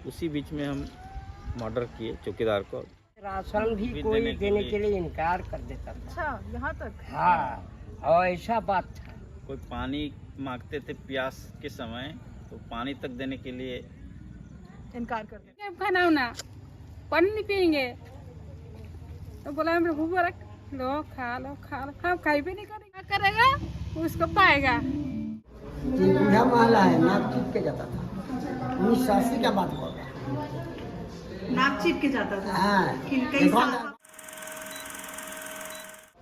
उसी बीच में हम मर्डर किए चौकीदार को। राशन भी कोई देने के लिए इनकार कर देता था। अच्छा, यहाँ तक? हाँ, और ऐसा बात था। कोई पानी मांगते थे प्यास के समय, तो पानी तक देने के लिए इनकार कर देते। खाना उना पानी नहीं पियेंगे तो बोला हम भूख रख लो खा लो हम खाई भी नहीं करेगा करेगा उसको पाएगा। यह माला है, नाक चिप के जाता था। 1980 का बात होगा। नाक चिप के जाता था। हाँ, कई साल।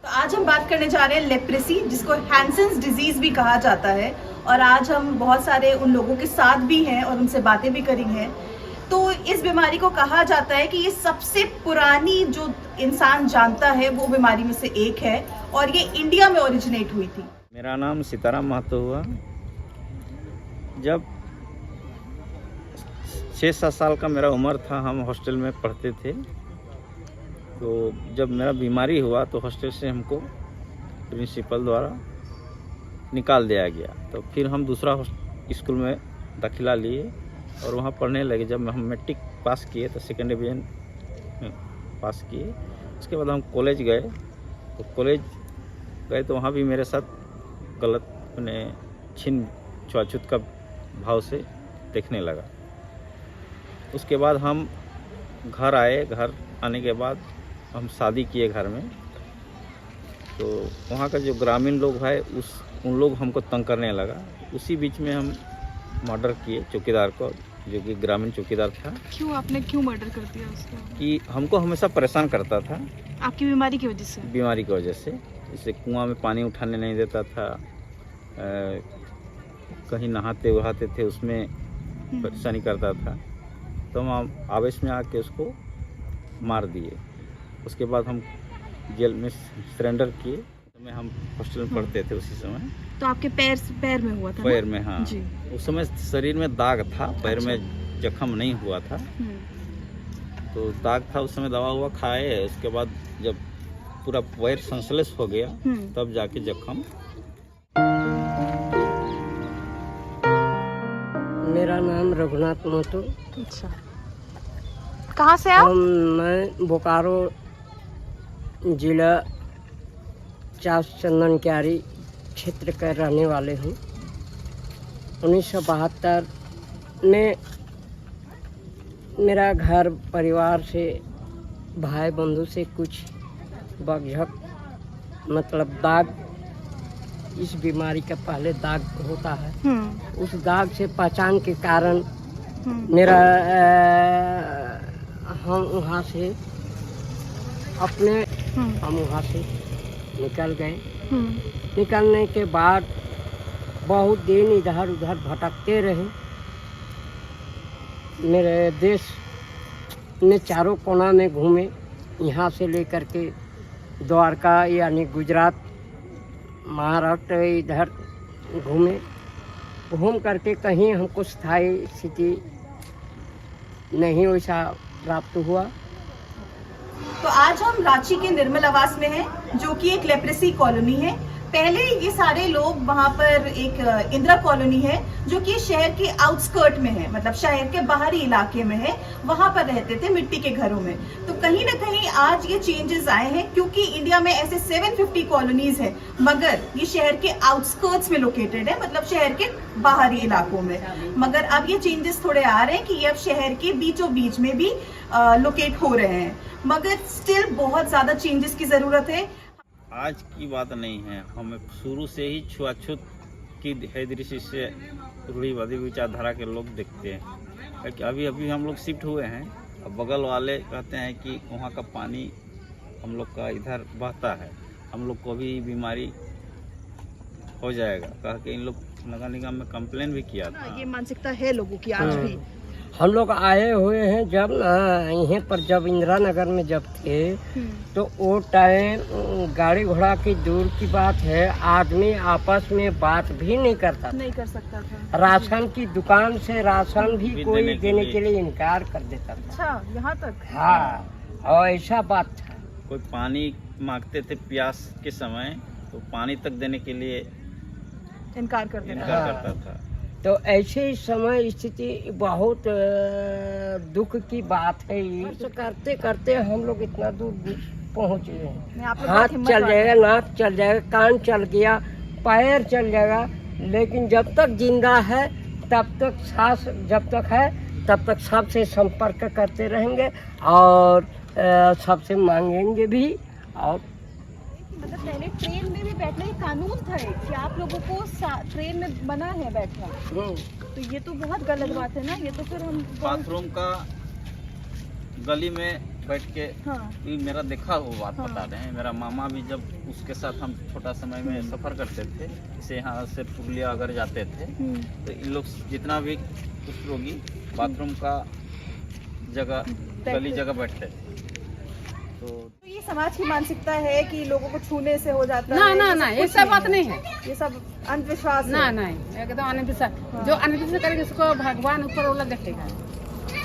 तो आज हम बात करने जा रहे हैं लेप्रेसी, जिसको हैंसेंस डिजीज भी कहा जाता है। और आज हम बहुत सारे उन लोगों के साथ भी हैं और उनसे बातें भी करी हैं। तो इस बीमारी को कहा जाता है कि ये सबसे पुरानी जो इंसान जानता है वो बीमारी में से एक है और ये इंडिया में ओरिजिनेट हुई थी। मेरा नाम सीताराम महतो हुआ। जब 6-7 साल का मेरा उम्र था, हम हॉस्टल में पढ़ते थे। तो जब मेरा बीमारी हुआ तो हॉस्टल से हमको प्रिंसिपल द्वारा निकाल दिया गया। तो फिर हम दूसरा स्कूल में दाखिला लिए और वहाँ पढ़ने लगे। जब हम मैट्रिक पास किए तो सेकेंड डिवीजन में पास किए। उसके बाद हम कॉलेज गए। तो कॉलेज गए तो वहाँ भी मेरे साथ गलत छीन छुआछूत का भाव से देखने लगा। उसके बाद हम घर आए। घर आने के बाद हम शादी किए घर में। तो वहाँ का जो ग्रामीण लोग है उन लोग हमको तंग करने लगा। उसी बीच में हम मर्डर किए चौकीदार को, जो कि ग्रामीण चौकीदार था। आपने क्यों मर्डर कर दिया उसको? कि हमको हमेशा परेशान करता था आपकी बीमारी की वजह से? बीमारी की वजह से। जैसे कुआं में पानी उठाने नहीं देता था, कहीं नहाते वहाते थे उसमें परेशानी करता था। तो हम आवेश में आके उसको मार दिए। उसके बाद हम जेल में सरेंडर किए। तो हम हॉस्टल में पढ़ते थे उसी समय। तो आपके पैर में हुआ था? पैर में, हाँ जी। उस समय शरीर में दाग था, पैर में जख्म नहीं हुआ था। तो दाग था, उस समय दवा हुआ खाए। उसके बाद जब पूरा पैर संश्लेष हो गया तब जाके जख्म। मेरा नाम रघुनाथ महतो। अच्छा, कहाँ से आप? मैं बोकारो जिला चास चंदन क्यारी क्षेत्र का रहने वाले हूँ। 1972 में मेरा घर परिवार से, भाई बंधु से कुछ बकझक मतलब दाग, इस बीमारी का पहले दाग होता है। उस दाग से पहचान के कारण मेरा हम वहाँ से निकल गए। निकलने के बाद बहुत दिन इधर उधर भटकते रहे। मेरे देश में चारों कोना में घूमे, यहाँ से लेकर के द्वारका यानी गुजरात, महाराष्ट्र, इधर घूमे। घूम करके कहीं हमको स्थायी स्थिति नहीं वैसा प्राप्त हुआ। तो आज हम रांची के निर्मल आवास में हैं, जो कि एक लेप्रेसी कॉलोनी है। पहले ये सारे लोग वहाँ पर एक इंदिरा कॉलोनी है, जो कि शहर के आउटस्कर्ट में है, मतलब शहर के बाहरी इलाके में है। वहाँ पर रहते थे मिट्टी के घरों में। तो कहीं ना कहीं आज ये चेंजेस आए हैं, क्योंकि इंडिया में ऐसे 750 कॉलोनीज हैं, मगर ये शहर के आउटस्कर्ट्स में लोकेटेड है, मतलब शहर के बाहरी इलाकों में। मगर अब ये चेंजेस थोड़े आ रहे हैं कि ये अब शहर के बीचों बीच में भी लोकेट हो रहे हैं, मगर स्टिल बहुत ज्यादा चेंजेस की जरूरत है। आज की बात नहीं है, हमें शुरू से ही छुआछूत की दृष्टि से रूढ़िवादी विचारधारा के लोग देखते हैं। क्योंकि अभी हम लोग शिफ्ट हुए हैं। अब बगल वाले कहते हैं कि वहाँ का पानी हम लोग का इधर बहता है, हम लोग को भी बीमारी हो जाएगा। कह के इन लोग नगर निगम में कंप्लेन भी किया था। ये मानसिकता है लोगों की आज भी। हम लोग आए हुए हैं जब यहीं पर, जब इंदिरा नगर में जब थे तो वो टाइम गाड़ी घोड़ा की दूर की बात है, आदमी आपस में बात भी नहीं करता था। नहीं कर सकता था। राशन की दुकान से राशन भी कोई देने के लिए इनकार कर देता था। अच्छा, यहाँ तक? हाँ, और ऐसा बात था। कोई पानी मांगते थे प्यास के समय, तो पानी तक देने के लिए इनकार कर देना। इनकार करता था। तो ऐसे समय स्थिति बहुत दुख की बात है ये। तो करते करते हम लोग इतना दूर पहुँचे हैं। आप लोग हाथ बहुत हिम्मत चल वाले जाएगा, नाक चल जाएगा, कान चल गया, पैर चल जाएगा, लेकिन जब तक जिंदा है तब तक सांस जब तक है तब तक सबसे संपर्क करते रहेंगे और सबसे मांगेंगे भी। और मतलब पहले ट्रेन में भी बैठना ही कानून था कि आप लोगों को ट्रेन में बना है बैठना, तो ये तो बहुत गलत बात है ना। ये तो फिर हम बाथरूम का गली में बैठ के हाँ ये मेरा देखा हुआ बात बता रहे हैं। मेरा मामा भी जब उसके साथ हम छोटा समय में सफ़र करते थे, जैसे यहाँ से पुरुलिया अगर जाते थे तो इन लोग जितना भी कुछ रोगी बाथरूम का जगह गली जगह बैठते थे। तो ये समाज की मानसिकता है कि लोगों को छूने से हो जाता ना है। ना ना, ये सब बात नहीं है। ये सब अंधविश्वास ना है। नहीं, एकदम अंधविश्वास। जो अंधविश्वास करेगा उसको भगवान ऊपर वाला देखेगा।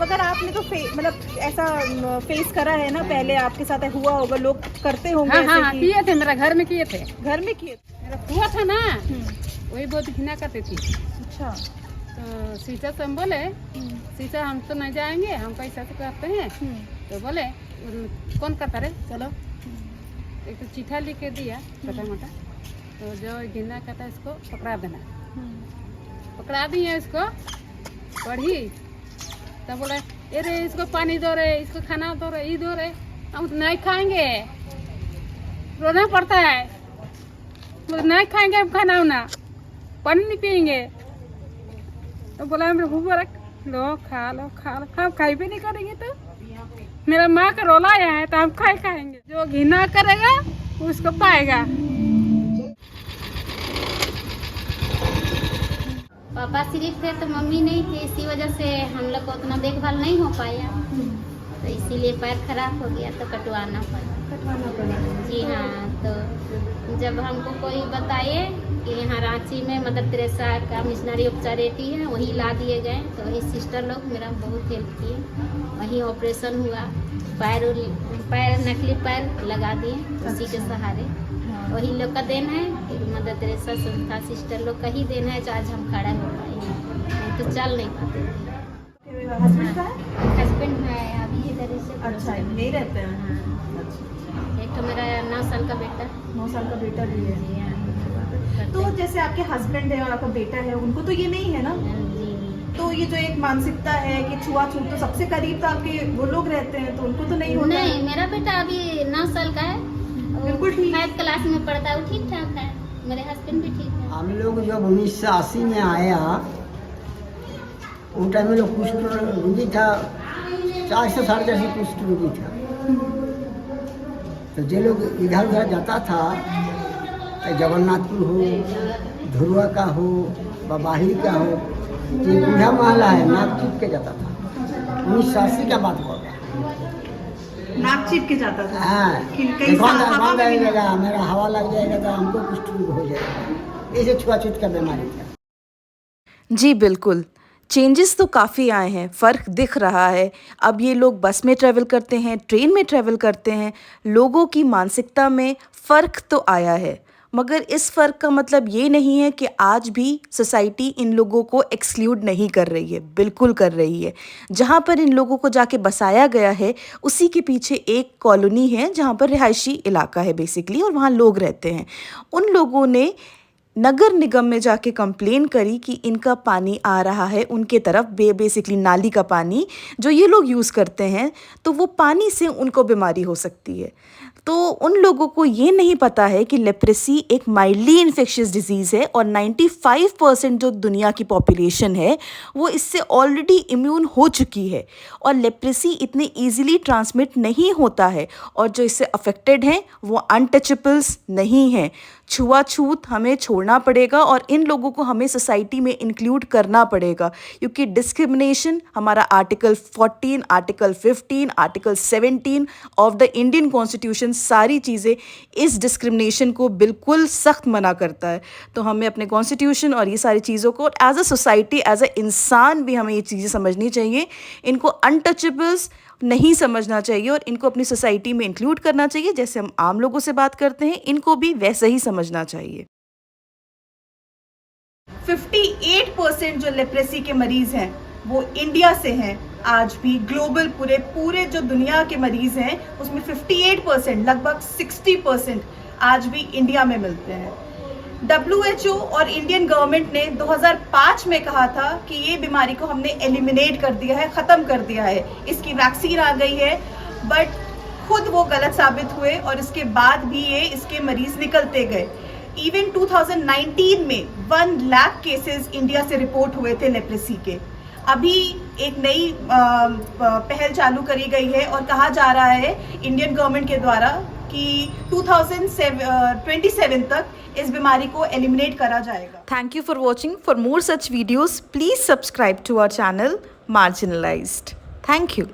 मगर आपने तो मतलब ऐसा फेस करा है ना, पहले आपके साथ हुआ होगा, लोग करते होंगे हाँ ऐसे हाँ, कि किए थे, मेरा घर में किए थे। घर में किए। मेरा हुआ था ना, वही बहुत घिना करती थी। अच्छा। तो शीशा से हम बोले, शीशा हम तो नहीं जाएंगे, हम कैसा से करते हैं। तो बोले कौन करता रे, चलो एक तो चिट्ठा लिख के दिया छोटा मोटा, तो जो घिना करता है इसको पकड़ा देना। पकड़ा दिए इसको, पढ़ी तो बोले अरे इसको पानी दो रे, इसको खाना दो रे, ये दो रे। हम नहीं खाएंगे, रोना पड़ता है। बोले नहीं खाएंगे हम खाना उना, पानी नहीं पियेंगे। तो बोला हम भूख रख लो, खा लो खा लो। हम खाई भी नहीं करेंगे तो मेरा माँ का रोला आया है तो हम खाएंगे। जो घिना करेगा उसको पाएगा। पापा सिर्फ थे तो मम्मी नहीं थी, इसी वजह से हम लोग को उतना देखभाल नहीं हो पाया, तो इसीलिए पैर खराब हो गया तो कटवाना पड़ा। जी हाँ, तो जब हमको कोई बताए कि यहाँ रांची में मदर तेरेसा का मिशनरी उपचारेटी है, वहीं ला दिए गए, तो वही सिस्टर लोग मेरा बहुत हेल्प किए। वहीं ऑपरेशन हुआ, पैर नकली पैर लगा दिए उसी के सहारे। वही लोग का देन है, मदर तेरेसा संस्था सिस्टर लोग का ही देन है जो आज हम खड़ा हो पाए हैं, नहीं तो चल नहीं पाते थे। हस्बैंड का है? हस्बैंड है अभी इधर से। अच्छा, नहीं रहते हैं। हाँ, एक तो मेरा 9 साल का बेटा। 9 साल का बेटा भी है। जी हाँ। तो जैसे आपके हस्बैंड है और आपका बेटा है, उनको तो ये नहीं है ना। जी तो ये जो एक मानसिकता है कि छुआछूत, तो सबसे करीब तो आपके वो लोग रहते हैं, तो उनको तो नहीं होता। नहीं, मेरा बेटा अभी 9 साल का है, बिल्कुल ठीक। 5th क्लास में पढ़ता है, वो ठीक ठाक है। मेरे हस्बैंड भी ठीक है। हम लोग जब 1980 में आया, उस टाइम में लोग कुष्ठ रोगी था, 400 साल जैसे कुष्ठ रोगी था। तो जो लोग इधर उधर जाता था, जगन्नाथपुर हो, धुरुआ का हो, बाहिर का हो, ये बूढ़ा महला है, नाक चुप के जाता था। 1980 का बात हो रहा है। नाक चिप के जाता था। हाँ, कई साल हवा में भी नहीं। लगा, मेरा हवा लग जाएगा तो हमको कुष्ठ रोग हो जाएगा। ऐसे छुआछूत का बीमारी था। जी बिल्कुल, चेंजेस तो काफ़ी आए हैं, फ़र्क दिख रहा है। अब ये लोग बस में ट्रैवल करते हैं, ट्रेन में ट्रैवल करते हैं, लोगों की मानसिकता में फ़र्क तो आया है, मगर इस फ़र्क का मतलब ये नहीं है कि आज भी सोसाइटी इन लोगों को एक्सक्लूड नहीं कर रही है, बिल्कुल कर रही है। जहाँ पर इन लोगों को जाके बसाया गया है, उसी के पीछे एक कॉलोनी है जहाँ पर रिहायशी इलाका है बेसिकली, और वहाँ लोग रहते हैं। उन लोगों ने नगर निगम में जाके कंप्लेन करी कि इनका पानी आ रहा है उनके तरफ, बेसिकली नाली का पानी जो ये लोग यूज़ करते हैं, तो वो पानी से उनको बीमारी हो सकती है। तो उन लोगों को ये नहीं पता है कि लेप्रेसी एक माइल्डली इन्फेक्शियस डिजीज़ है और 95% जो दुनिया की पॉपुलेशन है वो इससे ऑलरेडी इम्यून हो चुकी है, और लेप्रेसी इतने इजीली ट्रांसमिट नहीं होता है, और जो इससे अफेक्टेड हैं वो अनटचेबल्स नहीं हैं। छुआछूत हमें छोड़ना पड़ेगा और इन लोगों को हमें सोसाइटी में इंक्लूड करना पड़ेगा, क्योंकि डिस्क्रिमिनेशन हमारा article 14, article 15, article 17 of the Indian constitution, सारी चीज़ें इस डिस्क्रिमिनेशन को बिल्कुल सख्त मना करता है। तो हमें अपने कॉन्स्टिट्यूशन और ये सारी चीज़ों को as a society, as a इंसान भी हमें ये चीज़ें समझनी चाहिए। इनको अनटचेबल्स नहीं समझना चाहिए और इनको अपनी सोसाइटी में इंक्लूड करना चाहिए। जैसे हम आम लोगों से बात करते हैं, इनको भी वैसे ही समझना चाहिए। 58% जो लेप्रेसी के मरीज हैं वो इंडिया से हैं। आज भी ग्लोबल पूरे जो दुनिया के मरीज हैं उसमें 58%, लगभग 60% आज भी इंडिया में मिलते हैं। WHO और इंडियन गवर्नमेंट ने 2005 में कहा था कि ये बीमारी को हमने एलिमिनेट कर दिया है, ख़त्म कर दिया है, इसकी वैक्सीन आ गई है, बट खुद वो गलत साबित हुए और इसके बाद भी इसके मरीज निकलते गए। इवन 2019 में 1 लाख केसेस इंडिया से रिपोर्ट हुए थे लेप्रेसी के। अभी एक नई पहल चालू करी गई है और कहा जा रहा है इंडियन गवर्नमेंट के द्वारा कि 2027 तक इस बीमारी को एलिमिनेट करा जाएगा। Thank you for watching. For more such videos, please subscribe to our channel Marginalized. Thank you.